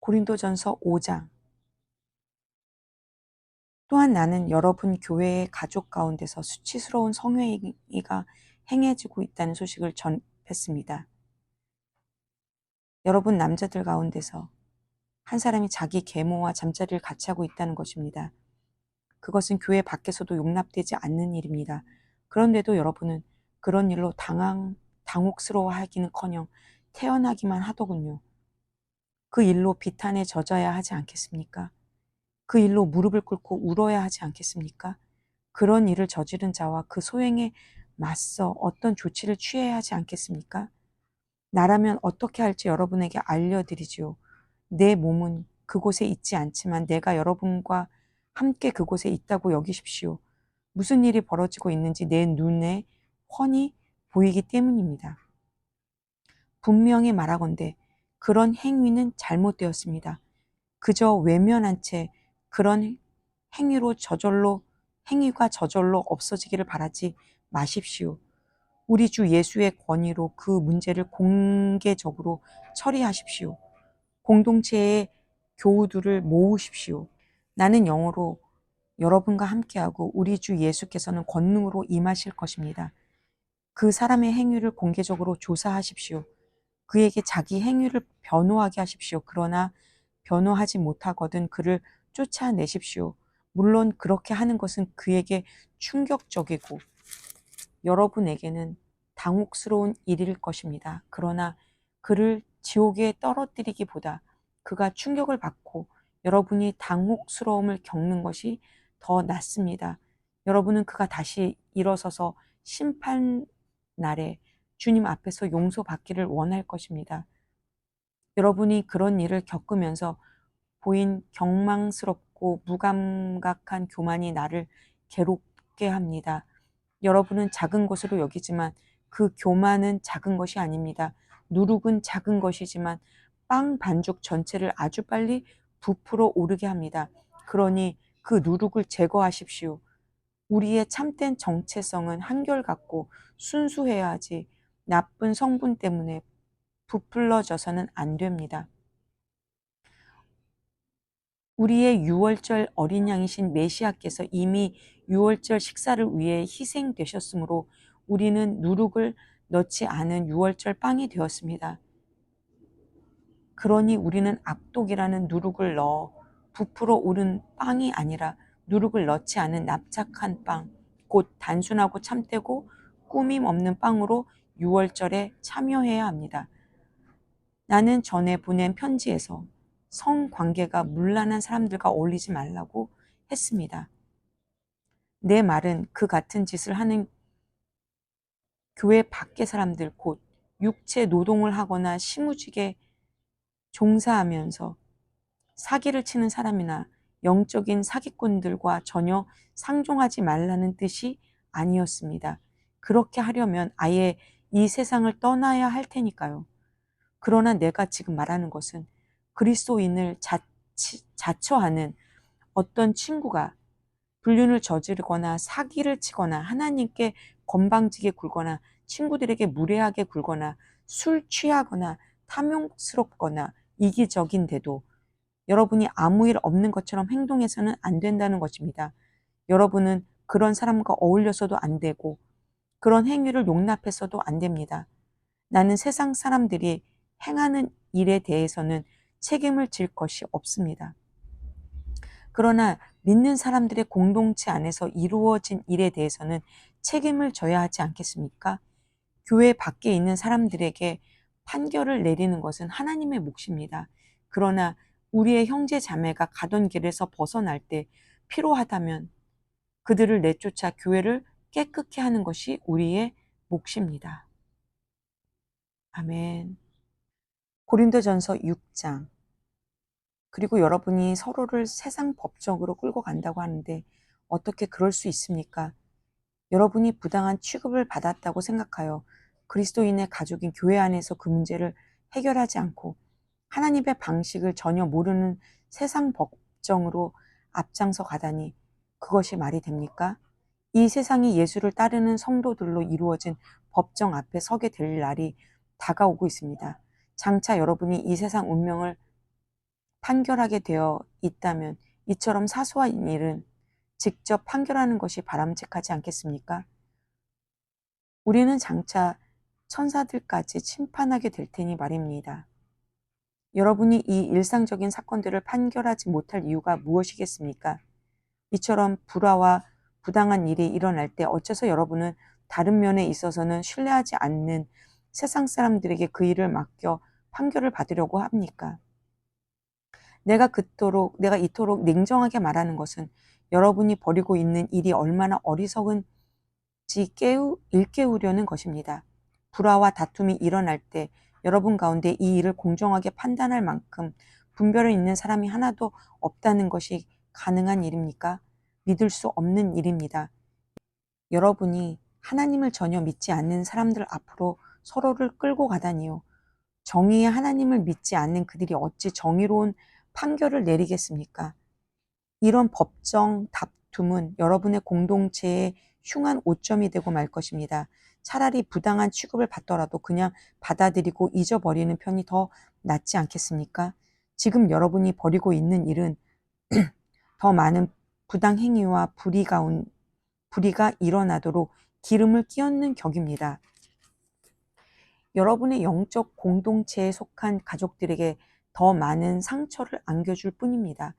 고린도전서 5장. 또한 나는 여러분 교회의 가족 가운데서 수치스러운 성행위가 행해지고 있다는 소식을 전했습니다. 여러분 남자들 가운데서 한 사람이 자기 계모와 잠자리를 같이 하고 있다는 것입니다. 그것은 교회 밖에서도 용납되지 않는 일입니다. 그런데도 여러분은 그런 일로 당혹스러워하기는커녕 태어나기만 하더군요. 그 일로 비탄에 젖어야 하지 않겠습니까? 그 일로 무릎을 꿇고 울어야 하지 않겠습니까? 그런 일을 저지른 자와 그 소행에 맞서 어떤 조치를 취해야 하지 않겠습니까? 나라면 어떻게 할지 여러분에게 알려드리지요. 내 몸은 그곳에 있지 않지만 내가 여러분과 함께 그곳에 있다고 여기십시오. 무슨 일이 벌어지고 있는지 내 눈에 훤히 보이기 때문입니다. 분명히 말하건대 그런 행위는 잘못되었습니다. 그저 외면한 채 그런 행위가 저절로 없어지기를 바라지 마십시오. 우리 주 예수의 권위로 그 문제를 공개적으로 처리하십시오. 공동체의 교우들을 모으십시오. 나는 영어로 여러분과 함께하고 우리 주 예수께서는 권능으로 임하실 것입니다. 그 사람의 행위를 공개적으로 조사하십시오. 그에게 자기 행위를 변호하게 하십시오. 그러나 변호하지 못하거든 그를 쫓아내십시오. 물론 그렇게 하는 것은 그에게 충격적이고 여러분에게는 당혹스러운 일일 것입니다. 그러나 그를 지옥에 떨어뜨리기보다 그가 충격을 받고 여러분이 당혹스러움을 겪는 것이 더 낫습니다. 여러분은 그가 다시 일어서서 심판 날에 주님 앞에서 용서받기를 원할 것입니다. 여러분이 그런 일을 겪으면서 보인 경망스럽고 무감각한 교만이 나를 괴롭게 합니다. 여러분은 작은 것으로 여기지만 그 교만은 작은 것이 아닙니다. 누룩은 작은 것이지만 빵 반죽 전체를 아주 빨리 부풀어 오르게 합니다. 그러니 그 누룩을 제거하십시오. 우리의 참된 정체성은 한결같고 순수해야 하지 나쁜 성분 때문에 부풀러져서는 안 됩니다. 우리의 유월절 어린 양이신 메시아께서 이미 유월절 식사를 위해 희생되셨으므로 우리는 누룩을 넣지 않은 유월절 빵이 되었습니다. 그러니 우리는 악독이라는 누룩을 넣어 부풀어 오른 빵이 아니라 누룩을 넣지 않은 납작한 빵, 곧 단순하고 참되고 꾸밈 없는 빵으로 유월절에 참여해야 합니다. 나는 전에 보낸 편지에서 성관계가 문란한 사람들과 어울리지 말라고 했습니다. 내 말은 그 같은 짓을 하는 교회 밖의 사람들, 곧 육체 노동을 하거나 시무지게 종사하면서 사기를 치는 사람이나 영적인 사기꾼들과 전혀 상종하지 말라는 뜻이 아니었습니다. 그렇게 하려면 아예 이 세상을 떠나야 할 테니까요. 그러나 내가 지금 말하는 것은 그리스도인을 자처하는 어떤 친구가 불륜을 저지르거나 사기를 치거나 하나님께 건방지게 굴거나 친구들에게 무례하게 굴거나 술 취하거나 탐욕스럽거나 이기적인데도 여러분이 아무 일 없는 것처럼 행동해서는 안 된다는 것입니다. 여러분은 그런 사람과 어울려서도 안 되고 그런 행위를 용납해서도 안 됩니다. 나는 세상 사람들이 행하는 일에 대해서는 책임을 질 것이 없습니다. 그러나 믿는 사람들의 공동체 안에서 이루어진 일에 대해서는 책임을 져야 하지 않겠습니까? 교회 밖에 있는 사람들에게 판결을 내리는 것은 하나님의 몫입니다. 그러나 우리의 형제 자매가 가던 길에서 벗어날 때 필요하다면 그들을 내쫓아 교회를 깨끗게 하는 것이 우리의 몫입니다. 아멘. 고린도전서 6장. 그리고 여러분이 서로를 세상 법적으로 끌고 간다고 하는데 어떻게 그럴 수 있습니까? 여러분이 부당한 취급을 받았다고 생각하여 그리스도인의 가족인 교회 안에서 그 문제를 해결하지 않고 하나님의 방식을 전혀 모르는 세상 법정으로 앞장서 가다니 그것이 말이 됩니까? 이 세상이 예수를 따르는 성도들로 이루어진 법정 앞에 서게 될 날이 다가오고 있습니다. 장차 여러분이 이 세상 운명을 판결하게 되어 있다면 이처럼 사소한 일은 직접 판결하는 것이 바람직하지 않겠습니까? 우리는 장차 천사들까지 심판하게 될 테니 말입니다. 여러분이 이 일상적인 사건들을 판결하지 못할 이유가 무엇이겠습니까? 이처럼 불화와 부당한 일이 일어날 때 어째서 여러분은 다른 면에 있어서는 신뢰하지 않는 세상 사람들에게 그 일을 맡겨 판결을 받으려고 합니까? 내가 이토록 냉정하게 말하는 것은 여러분이 벌이고 있는 일이 얼마나 어리석은지 일깨우려는 것입니다. 불화와 다툼이 일어날 때 여러분 가운데 이 일을 공정하게 판단할 만큼 분별을 있는 사람이 하나도 없다는 것이 가능한 일입니까? 믿을 수 없는 일입니다. 여러분이 하나님을 전혀 믿지 않는 사람들 앞으로 서로를 끌고 가다니요. 정의의 하나님을 믿지 않는 그들이 어찌 정의로운 판결을 내리겠습니까? 이런 법정 다툼은 여러분의 공동체의 흉한 오점이 되고 말 것입니다. 차라리 부당한 취급을 받더라도 그냥 받아들이고 잊어버리는 편이 더 낫지 않겠습니까? 지금 여러분이 벌이고 있는 일은 더 많은 부당행위와 불의가 일어나도록 기름을 끼얹는 격입니다. 여러분의 영적 공동체에 속한 가족들에게 더 많은 상처를 안겨줄 뿐입니다.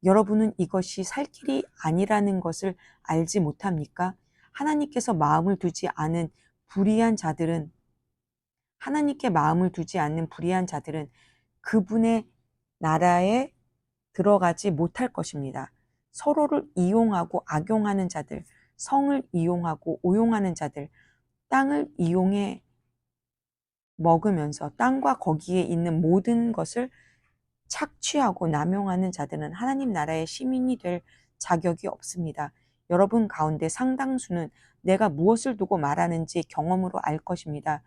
여러분은 이것이 살 길이 아니라는 것을 알지 못합니까? 하나님께서 마음을 두지 않는 불의한 자들은 그분의 나라에 들어가지 못할 것입니다. 서로를 이용하고 악용하는 자들, 성을 이용하고 오용하는 자들, 땅을 이용해 먹으면서 땅과 거기에 있는 모든 것을 착취하고 남용하는 자들은 하나님 나라의 시민이 될 자격이 없습니다. 여러분 가운데 상당수는 내가 무엇을 두고 말하는지 경험으로 알 것입니다.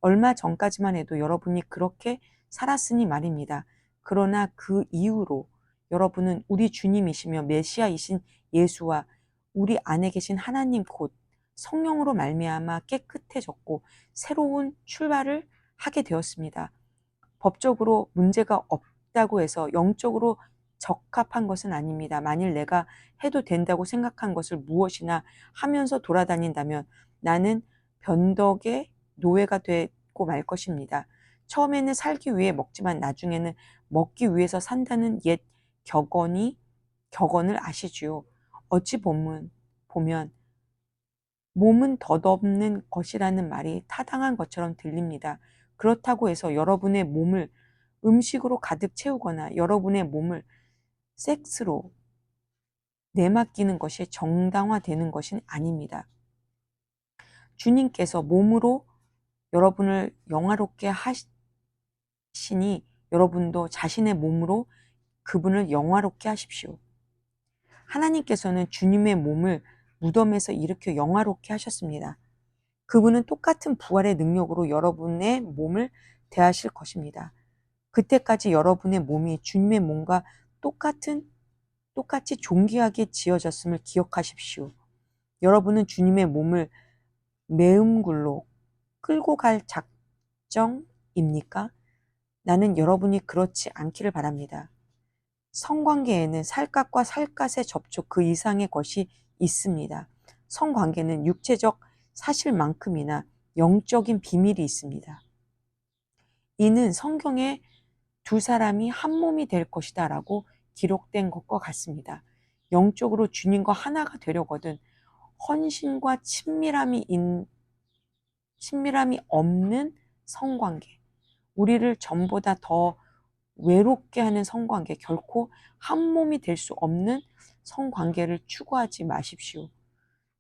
얼마 전까지만 해도 여러분이 그렇게 살았으니 말입니다. 그러나 그 이후로 여러분은 우리 주님이시며 메시아이신 예수와 우리 안에 계신 하나님 곧 성령으로 말미암아 깨끗해졌고 새로운 출발을 하게 되었습니다. 법적으로 문제가 없다고 해서 영적으로 적합한 것은 아닙니다. 만일 내가 해도 된다고 생각한 것을 무엇이나 하면서 돌아다닌다면 나는 변덕의 노예가 되고 말 것입니다. 처음에는 살기 위해 먹지만 나중에는 먹기 위해서 산다는 옛 격언을 아시지요. 어찌 보면 몸은 덧없는 것이라는 말이 타당한 것처럼 들립니다. 그렇다고 해서 여러분의 몸을 음식으로 가득 채우거나 여러분의 몸을 섹스로 내맡기는 것이 정당화되는 것은 아닙니다. 주님께서 몸으로 여러분을 영화롭게 하시니 여러분도 자신의 몸으로 그분을 영화롭게 하십시오. 하나님께서는 주님의 몸을 무덤에서 일으켜 영화롭게 하셨습니다. 그분은 똑같은 부활의 능력으로 여러분의 몸을 대하실 것입니다. 그때까지 여러분의 몸이 주님의 몸과 똑같이 존귀하게 지어졌음을 기억하십시오. 여러분은 주님의 몸을 매음굴로 끌고 갈 작정입니까? 나는 여러분이 그렇지 않기를 바랍니다. 성관계에는 살갗과 살갗의 접촉 그 이상의 것이 있습니다. 성관계는 육체적 사실만큼이나 영적인 비밀이 있습니다. 이는 성경에 두 사람이 한 몸이 될 것이다 라고 기록된 것과 같습니다. 영적으로 주님과 하나가 되려거든 헌신과 친밀함이 없는 성관계, 우리를 전보다 더 외롭게 하는 성관계, 결코 한 몸이 될 수 없는 성관계를 추구하지 마십시오.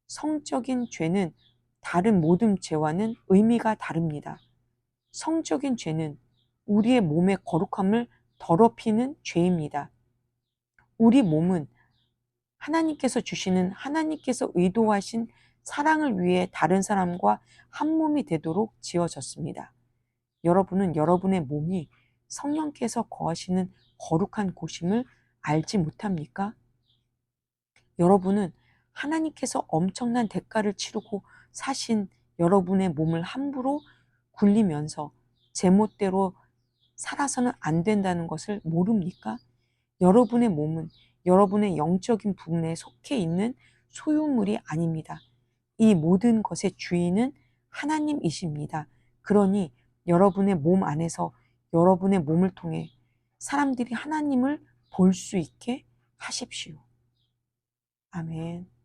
성적인 죄는 다른 모든 죄와는 의미가 다릅니다. 성적인 죄는 우리의 몸의 거룩함을 더럽히는 죄입니다. 우리 몸은 하나님께서 의도하신 사랑을 위해 다른 사람과 한 몸이 되도록 지어졌습니다. 여러분은 여러분의 몸이 성령께서 거하시는 거룩한 곳임을 알지 못합니까? 여러분은 하나님께서 엄청난 대가를 치르고 사신 여러분의 몸을 함부로 굴리면서 제멋대로 살아서는 안 된다는 것을 모릅니까? 여러분의 몸은 여러분의 영적인 분내에 속해 있는 소유물이 아닙니다. 이 모든 것의 주인은 하나님이십니다. 그러니 여러분의 몸 안에서 여러분의 몸을 통해 사람들이 하나님을 볼 수 있게 하십시오. 아멘.